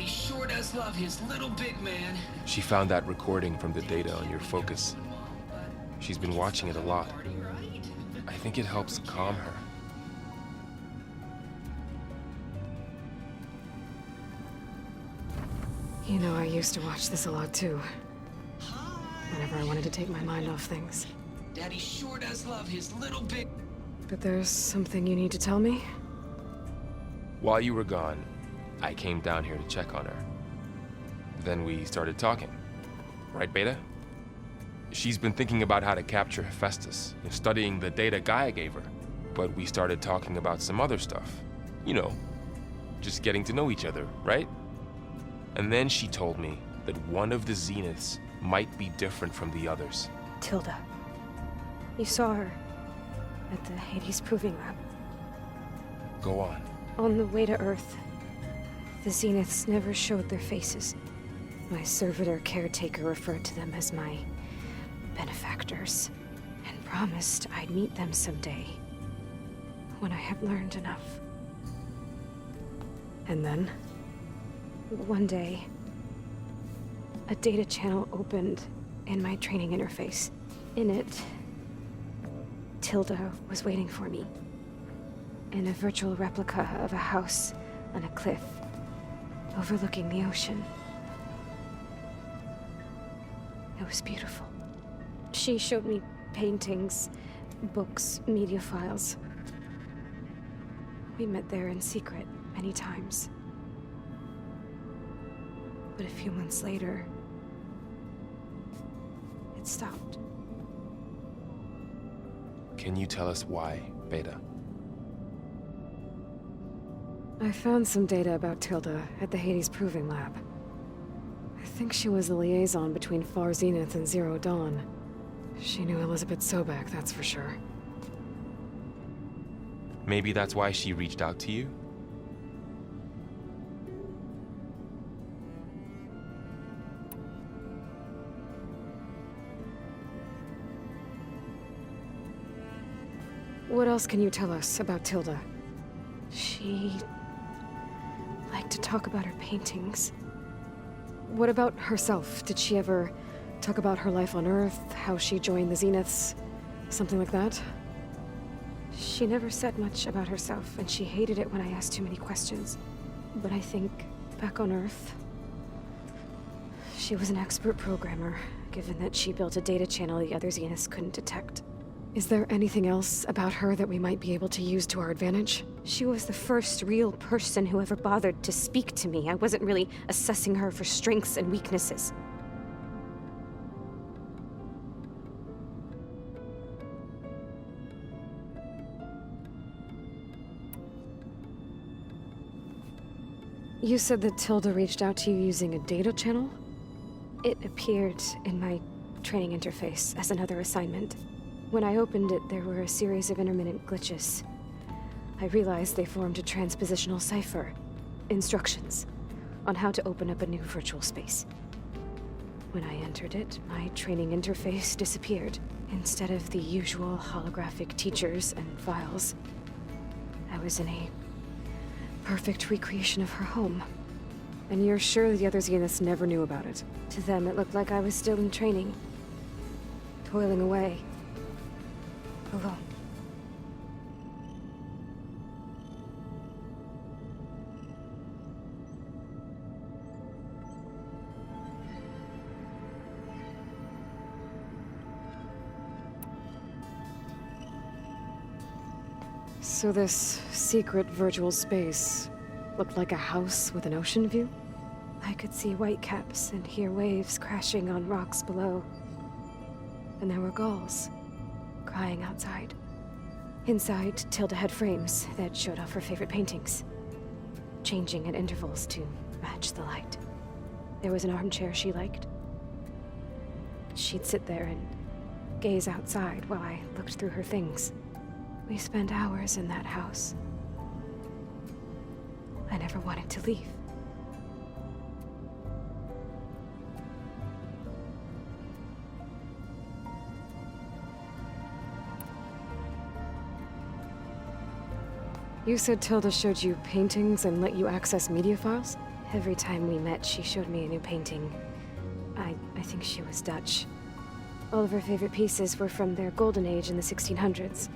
Daddy sure does love his little big man. She found that recording from the data on your focus. She's been watching it a lot. I think it helps calm her. You know, I used to watch this a lot too. Whenever I wanted to take my mind off things. Daddy sure does love his little big... But there's something you need to tell me? While you were gone, I came down here to check on her. Then we started talking. Right, Beta? She's been thinking about how to capture Hephaestus, studying the data Gaia gave her. But we started talking about some other stuff. You know, just getting to know each other, right? And then she told me that one of the Zeniths might be different from the others. Tilda. You saw her at the Hades Proving Lab. Go on. On the way to Earth, the Zeniths never showed their faces. My servitor caretaker referred to them as my benefactors, and promised I'd meet them someday, when I had learned enough. And then, one day, a data channel opened in my training interface. In it, Tilda was waiting for me, in a virtual replica of a house on a cliff, overlooking the ocean. It was beautiful. She showed me paintings, books, media files. We met there in secret many times. But a few months later, it stopped. Can you tell us why, Beta? I found some data about Tilda at the Hades Proving Lab. I think she was the liaison between Far Zenith and Zero Dawn. She knew Elizabeth Sobek, that's for sure. Maybe that's why she reached out to you? What else can you tell us about Tilda? She liked to talk about her paintings. What about herself? Did she ever talk about her life on Earth, how she joined the Zeniths, something like that? She never said much about herself, and she hated it when I asked too many questions. But I think, back on Earth, she was an expert programmer, given that she built a data channel the other Zeniths couldn't detect. Is there anything else about her that we might be able to use to our advantage? She was the first real person who ever bothered to speak to me. I wasn't really assessing her for strengths and weaknesses. You said that Tilda reached out to you using a data channel? It appeared in my training interface as another assignment. When I opened it, there were a series of intermittent glitches. I realized they formed a transpositional cipher. Instructions on how to open up a new virtual space. When I entered it, my training interface disappeared. Instead of the usual holographic teachers and files, I was in a perfect recreation of her home. And you're sure the other Zeniths never knew about it? To them, it looked like I was still in training, toiling away. Alone. So this secret virtual space looked like a house with an ocean view? I could see whitecaps and hear waves crashing on rocks below. And there were gulls crying outside. Inside, Tilda had frames that showed off her favorite paintings, changing at intervals to match the light. There was an armchair she liked. She'd sit there and gaze outside while I looked through her things. We spent hours in that house. I never wanted to leave. You said Tilda showed you paintings and let you access media files? Every time we met, she showed me a new painting. I think she was Dutch. All of her favorite pieces were from their golden age in the 1600s.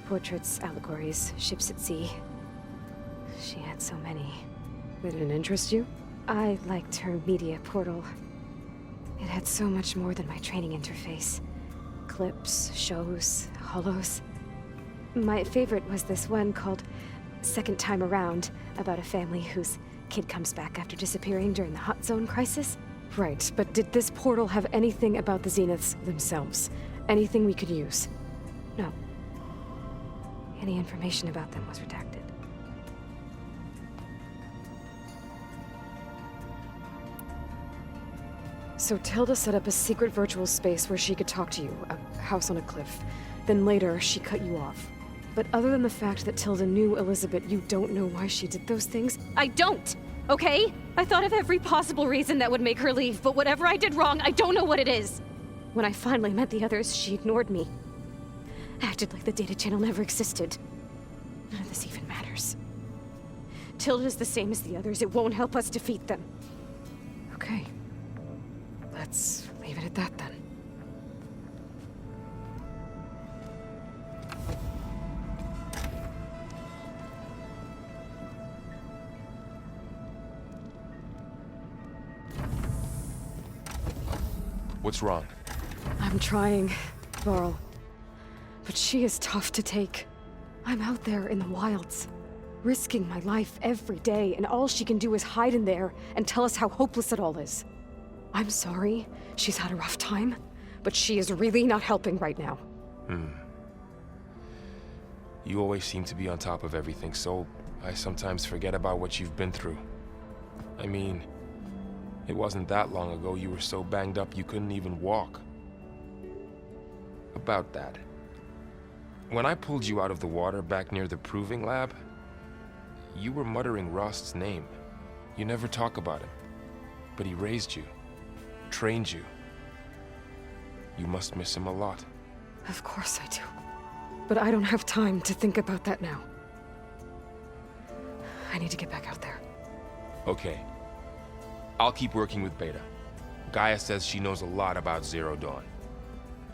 Portraits, allegories, ships at sea. She had so many. They didn't interest you? I liked her media portal. It had so much more than my training interface. Clips, shows, holos. My favorite was this one called Second Time Around, about a family whose kid comes back after disappearing during the Hot Zone crisis. Right, but did this portal have anything about the Zeniths themselves? Anything we could use? No. Any information about them was redacted. So Tilda set up a secret virtual space where she could talk to you, a house on a cliff. Then later, she cut you off. But other than the fact that Tilda knew Elizabeth, you don't know why she did those things? I don't! Okay? I thought of every possible reason that would make her leave, but whatever I did wrong, I don't know what it is. When I finally met the others, she ignored me. Acted like the data channel never existed. None of this even matters. Tilda's the same as the others. It won't help us defeat them. Okay. Let's leave it at that then. What's wrong? I'm trying, Varl. But she is tough to take. I'm out there in the wilds, risking my life every day, and all she can do is hide in there and tell us how hopeless it all is. I'm sorry, she's had a rough time, but she is really not helping right now. You always seem to be on top of everything, so I sometimes forget about what you've been through. I mean, it wasn't that long ago you were so banged up you couldn't even walk. About that. When I pulled you out of the water back near the proving lab, you were muttering Rost's name. You never talk about him. But he raised you, trained you. You must miss him a lot. Of course I do. But I don't have time to think about that now. I need to get back out there. Okay. I'll keep working with Beta. Gaia says she knows a lot about Zero Dawn.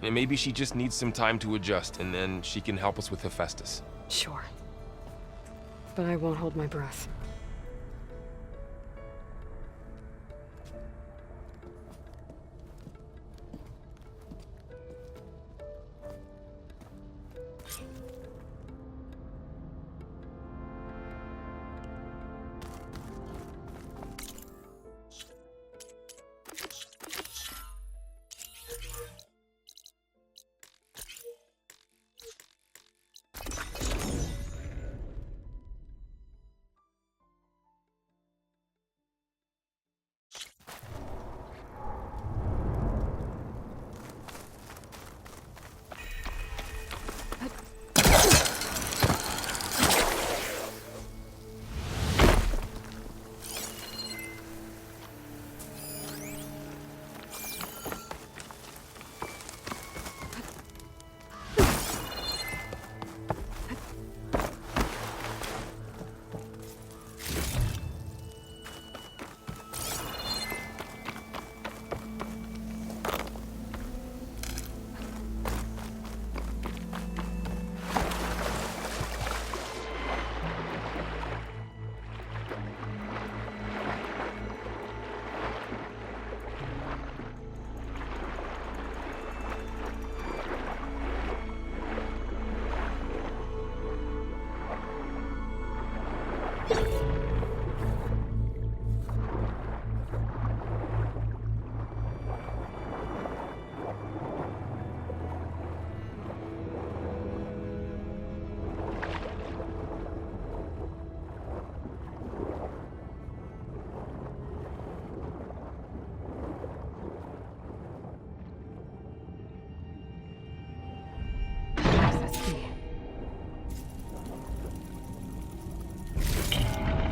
And maybe she just needs some time to adjust, and then she can help us with Hephaestus. Sure. But I won't hold my breath.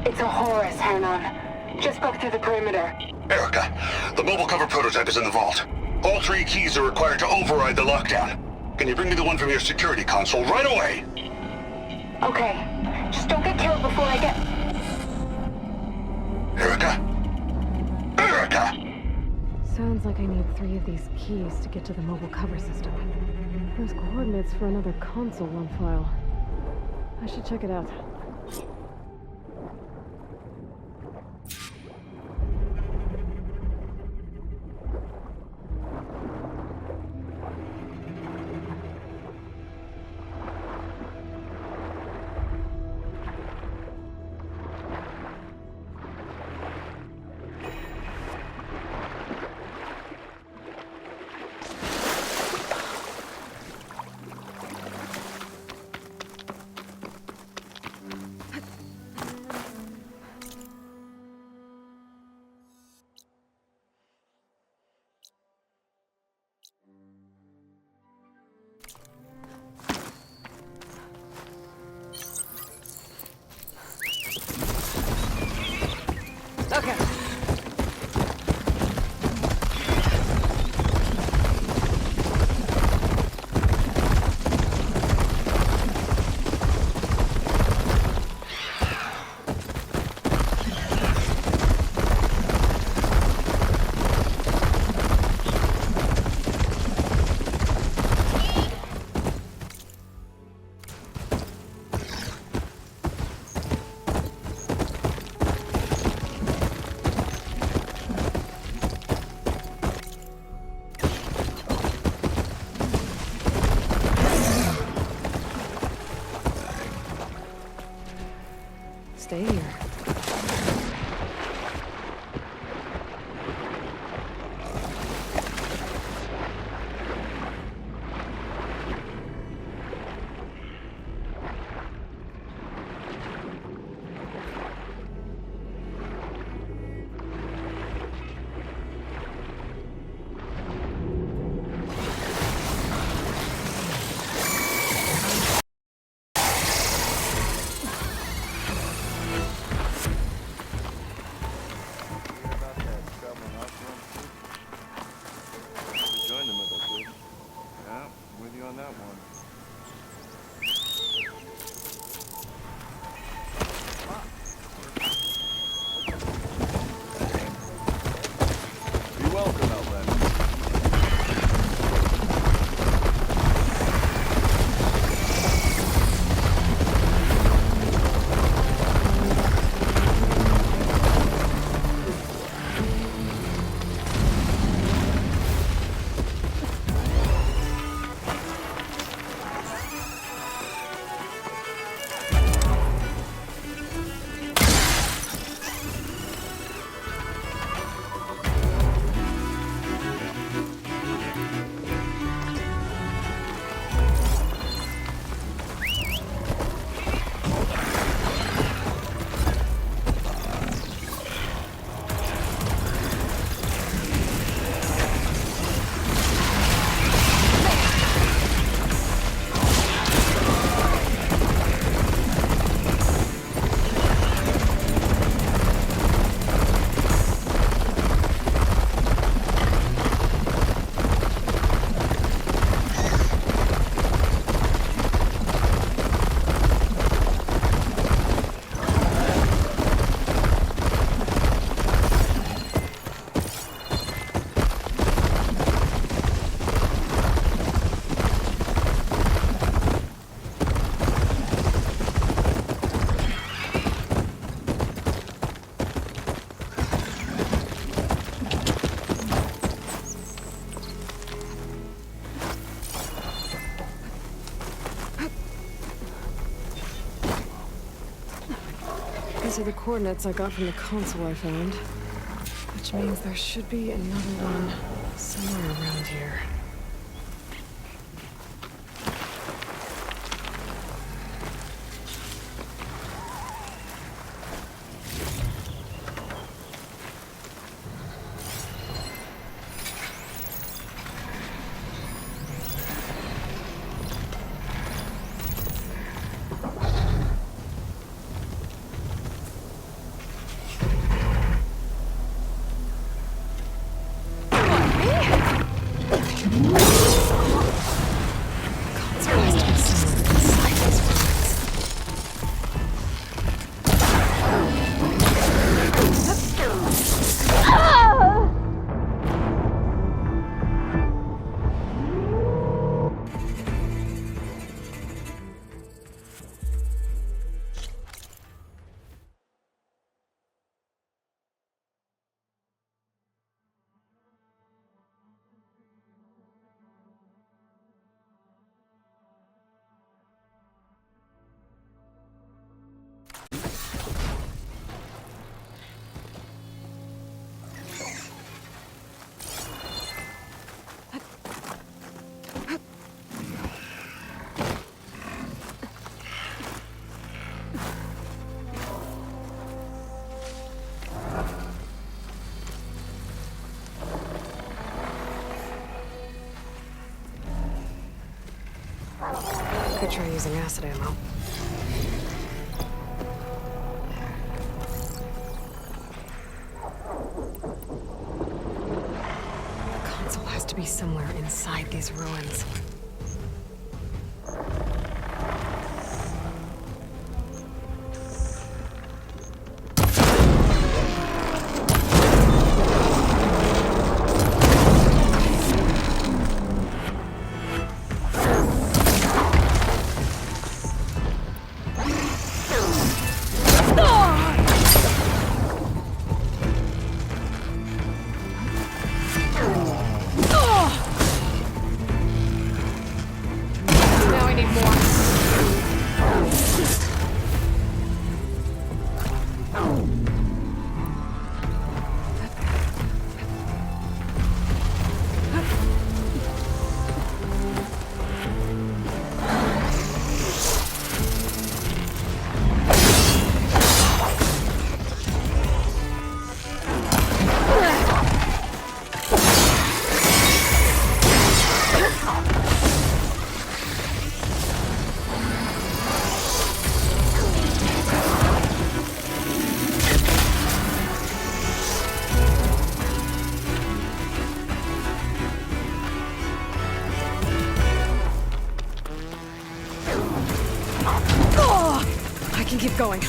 It's a Horus, Hernon. Just broke through the perimeter. Erica, the mobile cover prototype is in the vault. All 3 keys are required to override the lockdown. Can you bring me the one from your security console right away? Okay. Just don't get killed before I get... Erica? Erica! Sounds like I need 3 of these keys to get to the mobile cover system. There's coordinates for another console on file. I should check it out. Okay. Stay here. These are the coordinates I got from the console I found. Which means there should be another one somewhere around here. Could try using acid ammo. The console has to be somewhere inside these ruins. Now I need more. I can keep going.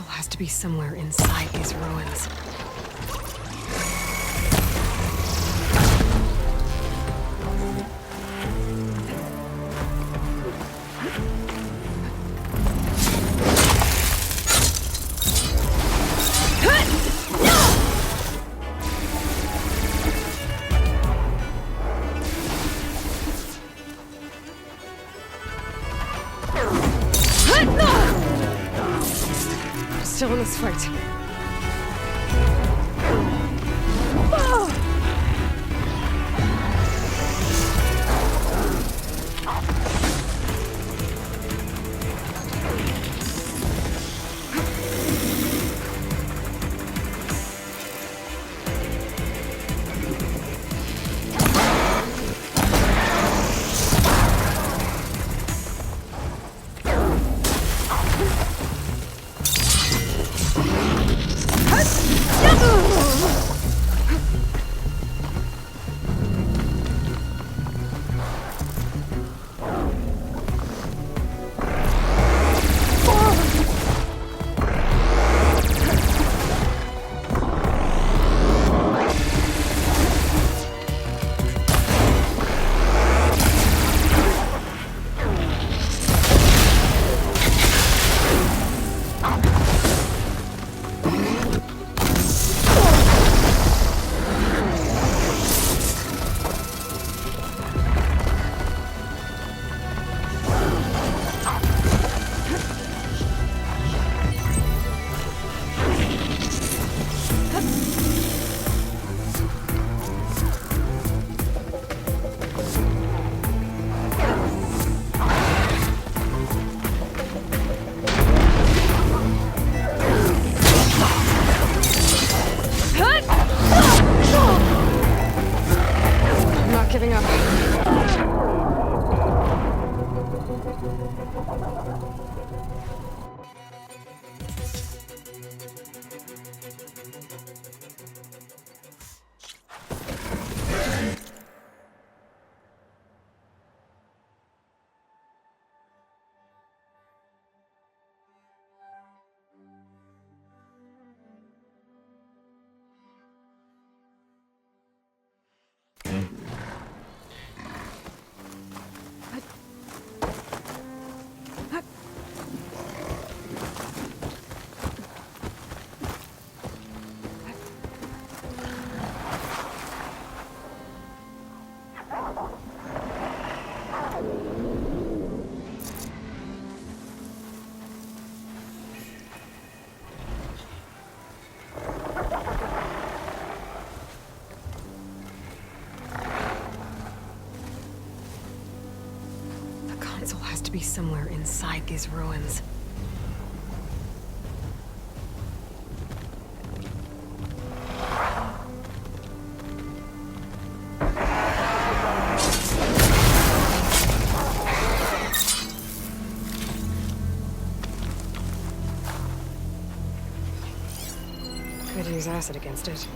Has to be somewhere inside these ruins. Still in this fight. giving up. The console has to be somewhere inside these ruins. Could use acid against it.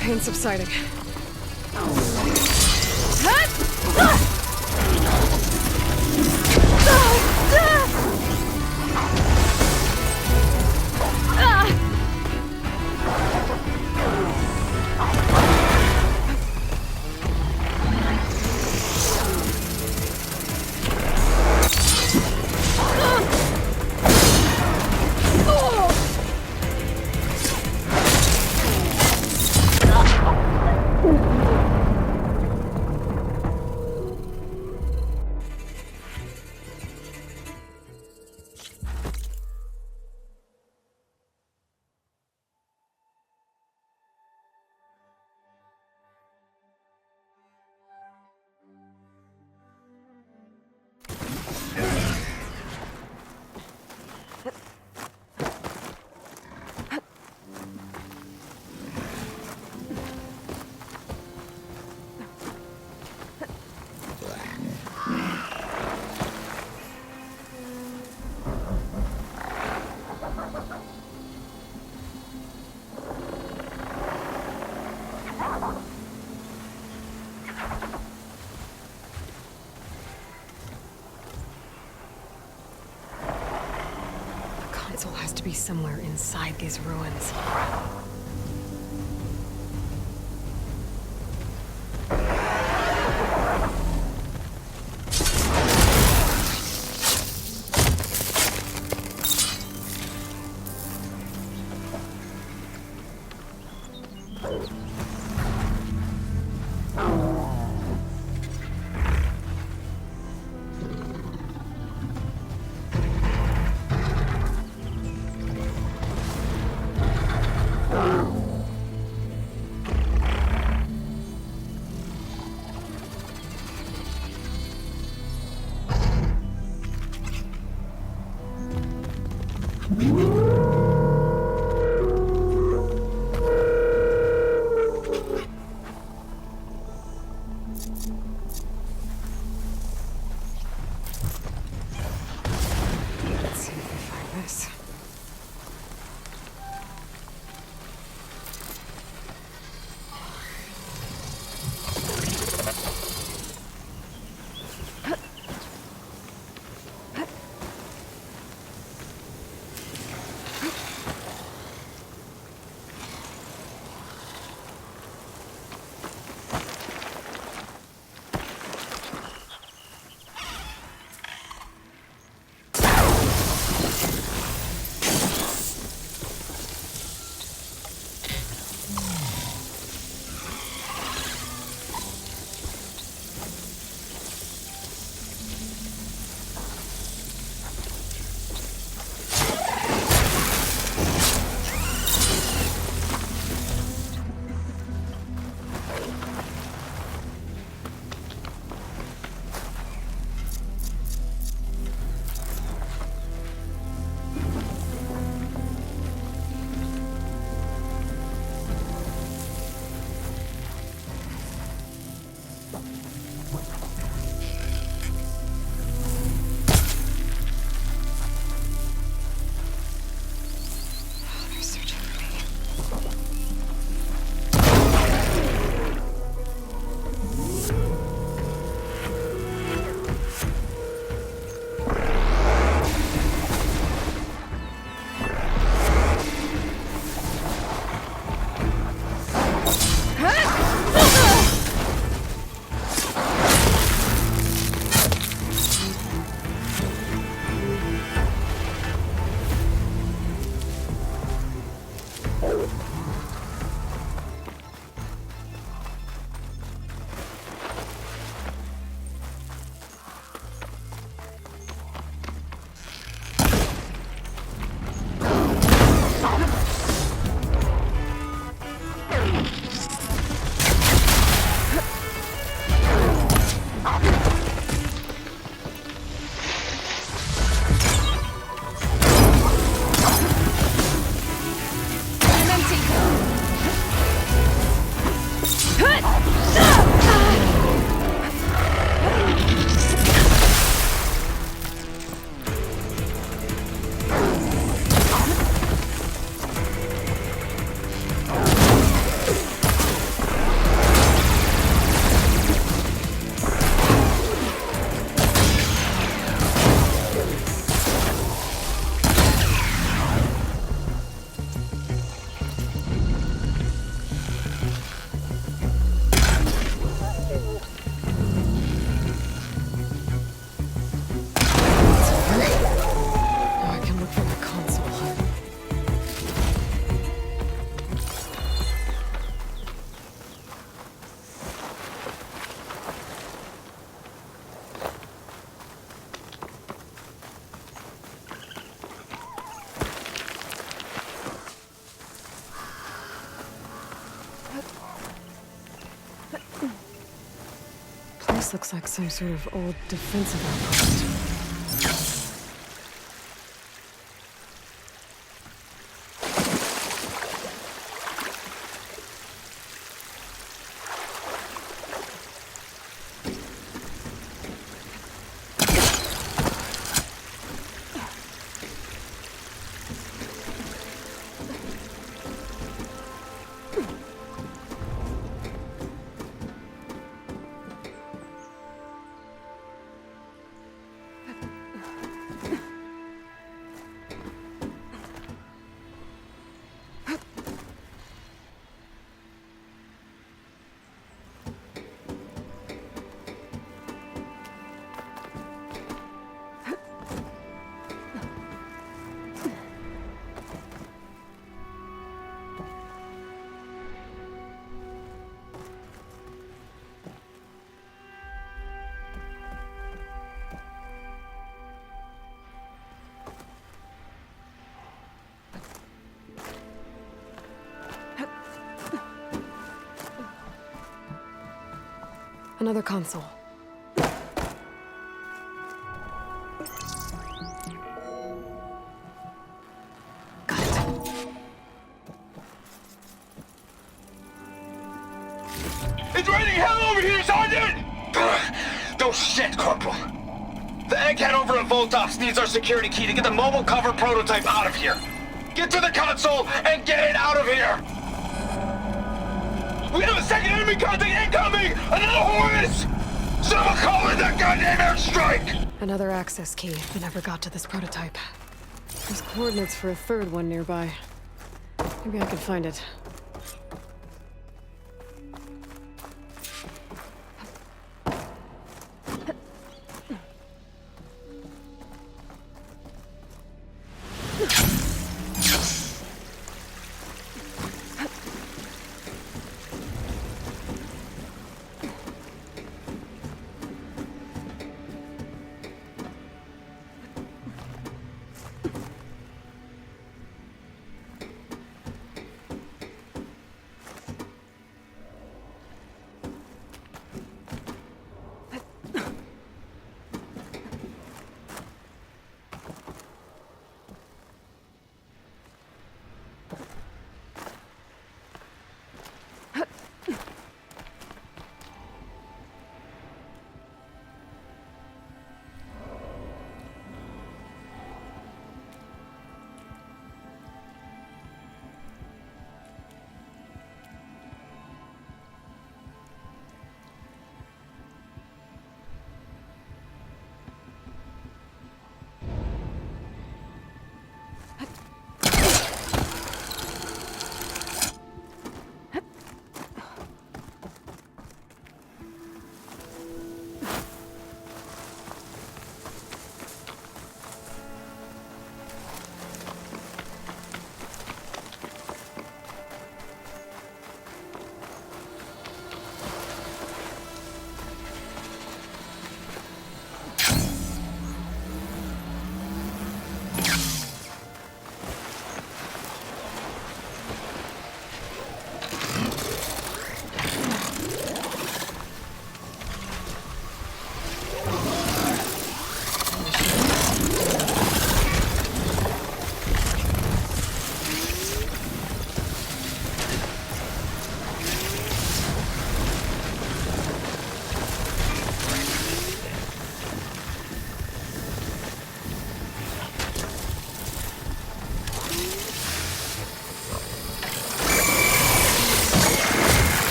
Pain subsiding. The console has to be somewhere inside these ruins. Let's see if I find this. They're searching for me. This looks like some sort of old defensive outpost. Another console. Got it. It's raining hell over here, Sergeant! No shit, Corporal. The egghead over at Voltox needs our security key to get the mobile cover prototype out of here. Get to the console and get it out of here! We have a second enemy contact incoming! Another Horus! Someone call in that goddamn airstrike! Another access key that never got to this prototype. There's coordinates for a third one nearby. Maybe I can find it.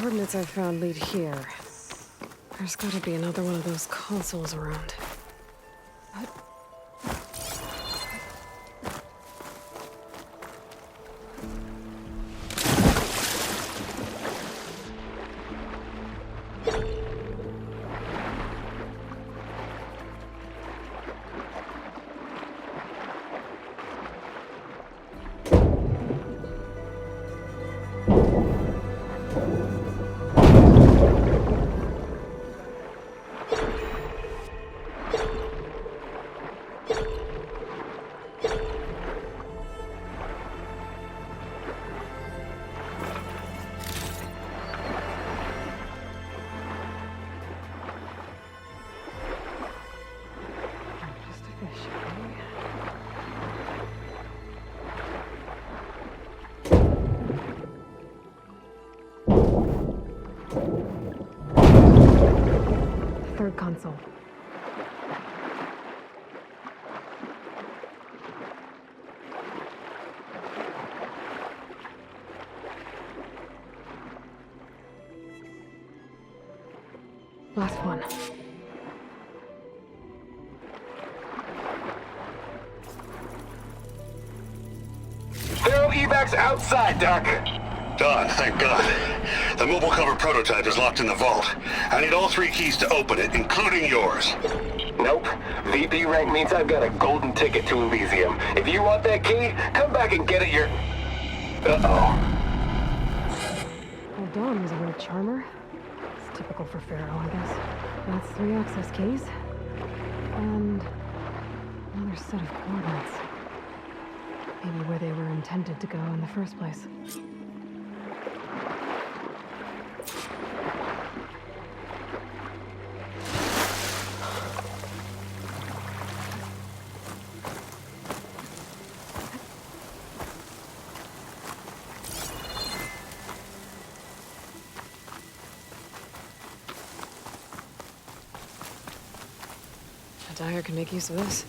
coordinates I found lead here. There's gotta be another one of those consoles around. Third console. Last one. There are evacs outside, Doc. Done, thank God. The mobile cover prototype is locked in the vault. I need all 3 keys to open it, including yours. Nope. VP rank means I've got a golden ticket to Elysium. If you want that key, come back and get it Uh-oh. Well, Dawn was a real charmer. It's typical for Pharaoh, I guess. That's 3 access keys. And another set of coordinates. Maybe where they were intended to go in the first place. Dyer can make use of this.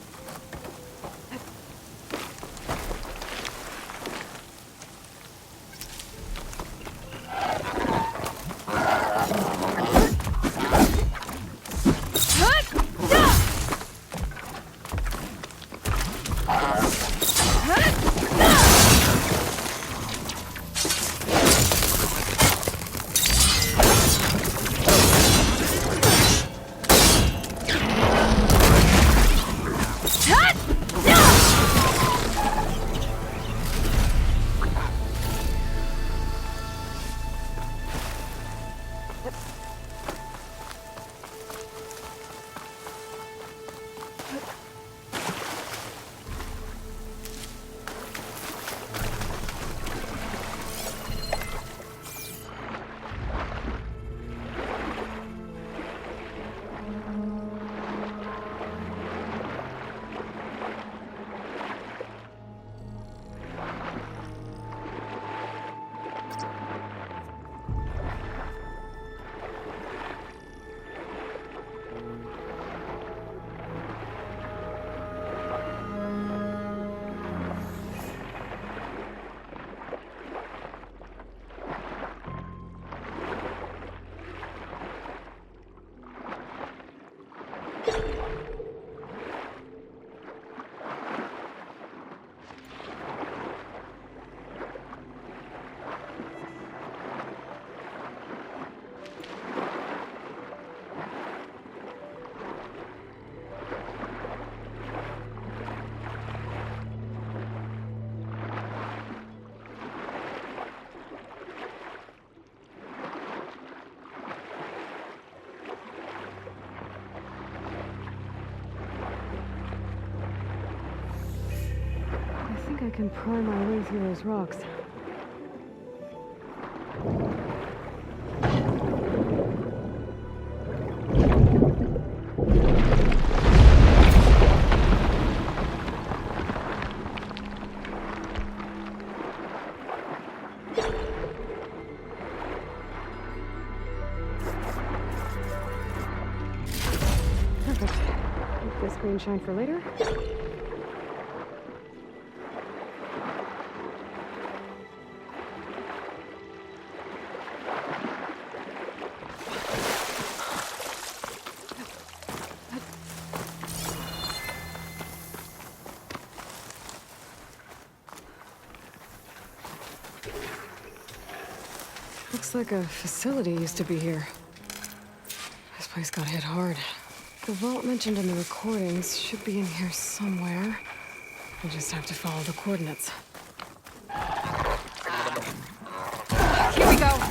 I can pry my way through those rocks. Perfect. Keep this green shine for later. Looks like a facility used to be here. This place got hit hard. The vault mentioned in the recordings should be in here somewhere. We just have to follow the coordinates. Here we go.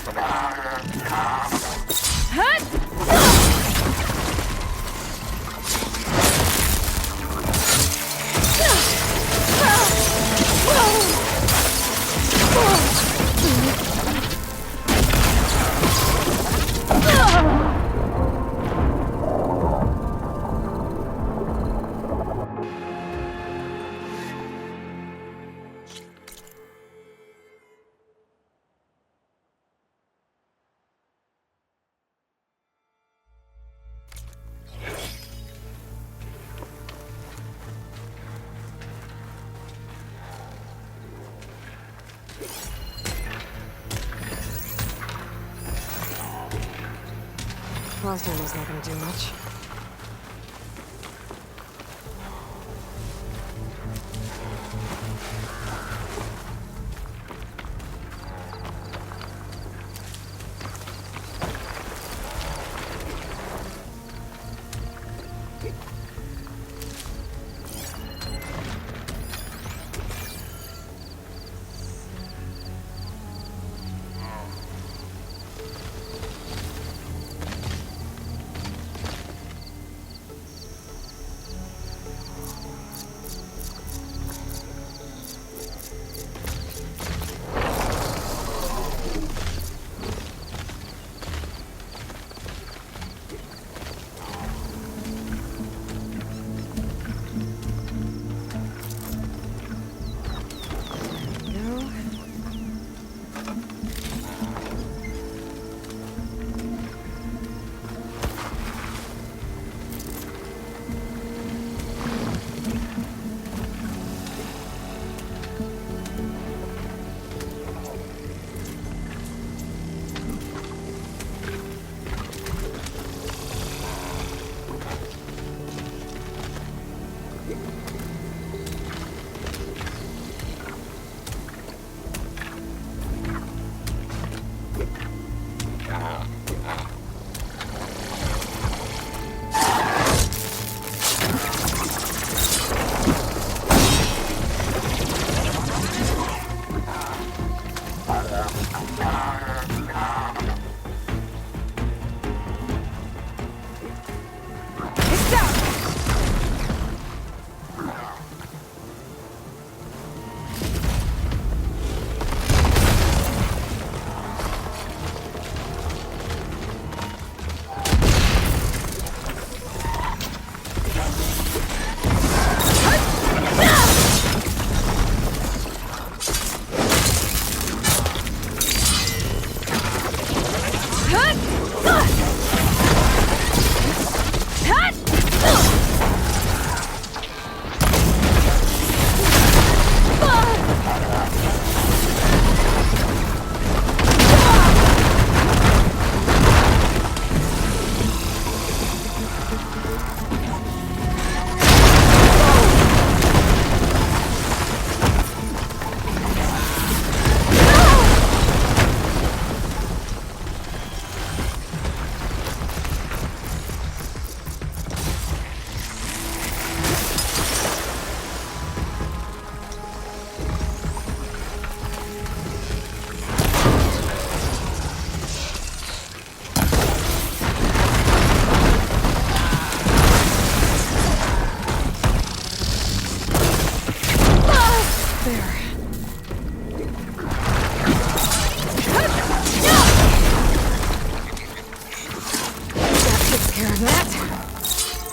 Rosdale's not gonna do much.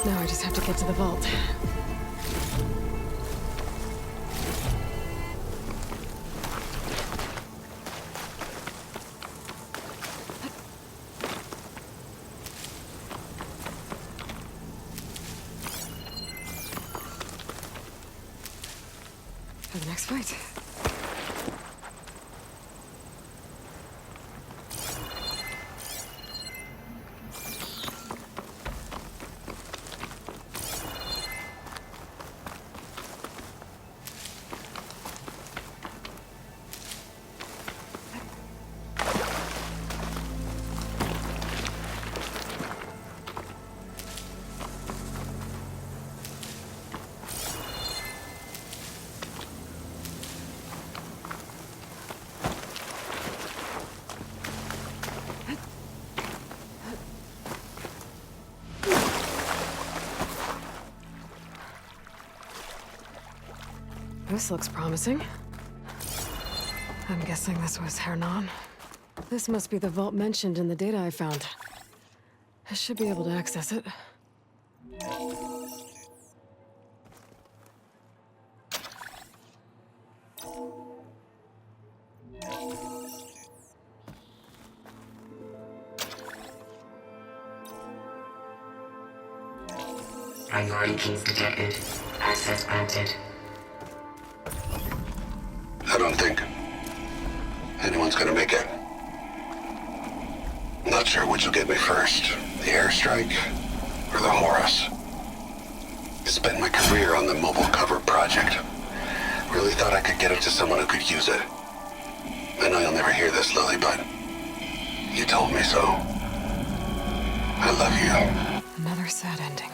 Now I just have to get to the vault. For the next fight. This looks promising. I'm guessing this was Hernan. This must be the vault mentioned in the data I found. I should be able to access it. Priority keys detected. Access granted. I don't think anyone's gonna make it. Not sure which will get me first, the airstrike or the Horus. Spent my career on the mobile cover project. Really thought I could get it to someone who could use it. I know you'll never hear this, Lily, but you told me so. I love you. Another sad ending.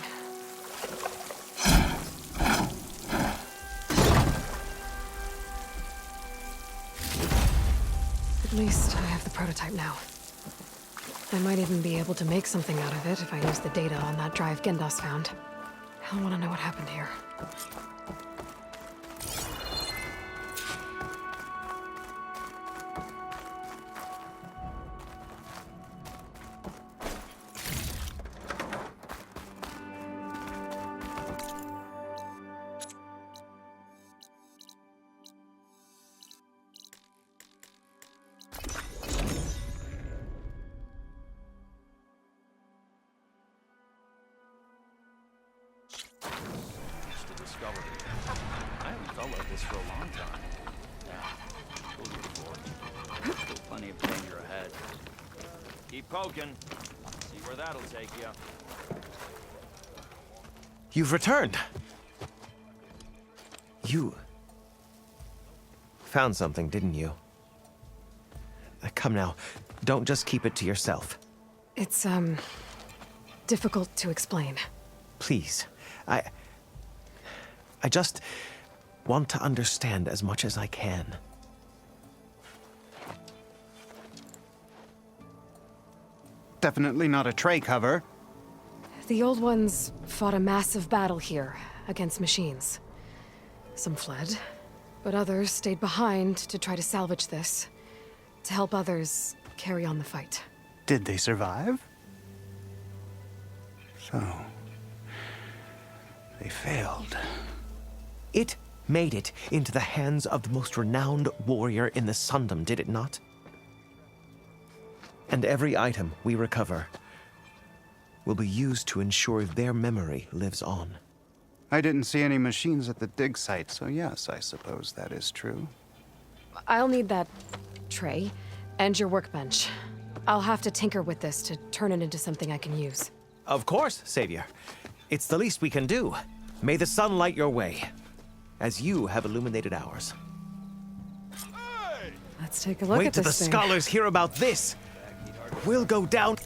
At least I have the prototype now. I might even be able to make something out of it if I use the data on that drive Gendas found. I want to know what happened here. I haven't felt like this for a long time. Yeah, we'll move forward. Still plenty of danger ahead. Keep poking. See where that'll take you. You've returned. You found something, didn't you? Come now, don't just keep it to yourself. It's, difficult to explain. Please, I just want to understand as much as I can. Definitely not a tray cover. The old ones fought a massive battle here against machines. Some fled, but others stayed behind to try to salvage this, to help others carry on the fight. Did they survive? So, they failed. It made it into the hands of the most renowned warrior in the Sundom, did it not? And every item we recover will be used to ensure their memory lives on. I didn't see any machines at the dig site, so yes, I suppose that is true. I'll need that tray and your workbench. I'll have to tinker with this to turn it into something I can use. Of course, Savior. It's the least we can do. May the sun light your way, as you have illuminated ours. Let's take a look Wait at till this the thing. scholars hear about this. We'll go down.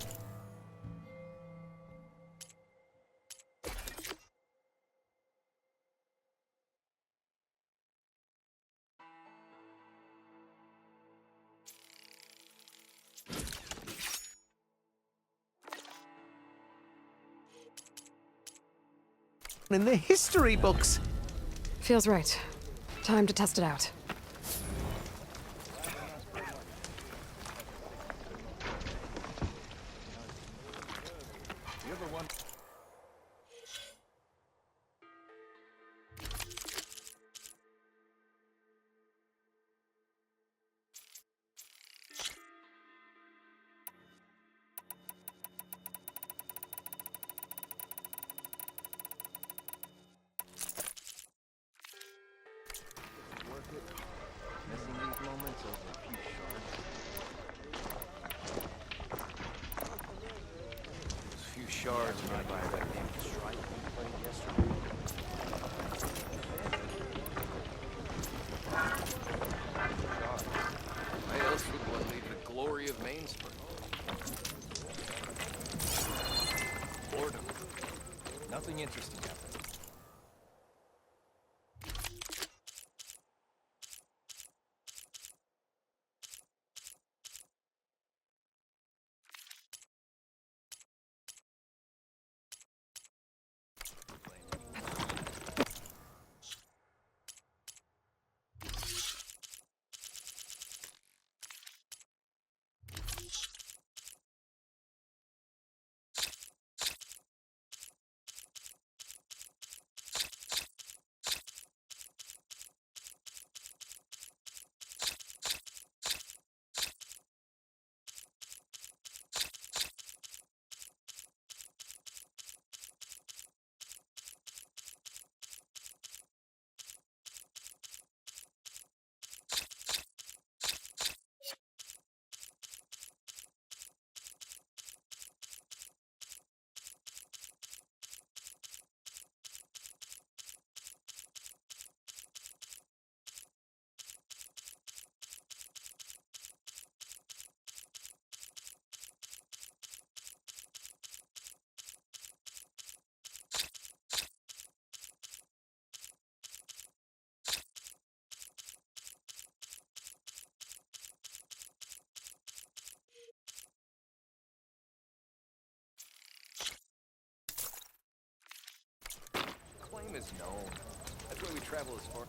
In the history books. Feels right. Time to test it out. Shards run by that damn strike we played yesterday. Why else would one leave the glory of Mainspring? Boredom. Nothing interesting happening. is known. That's why we travel as far.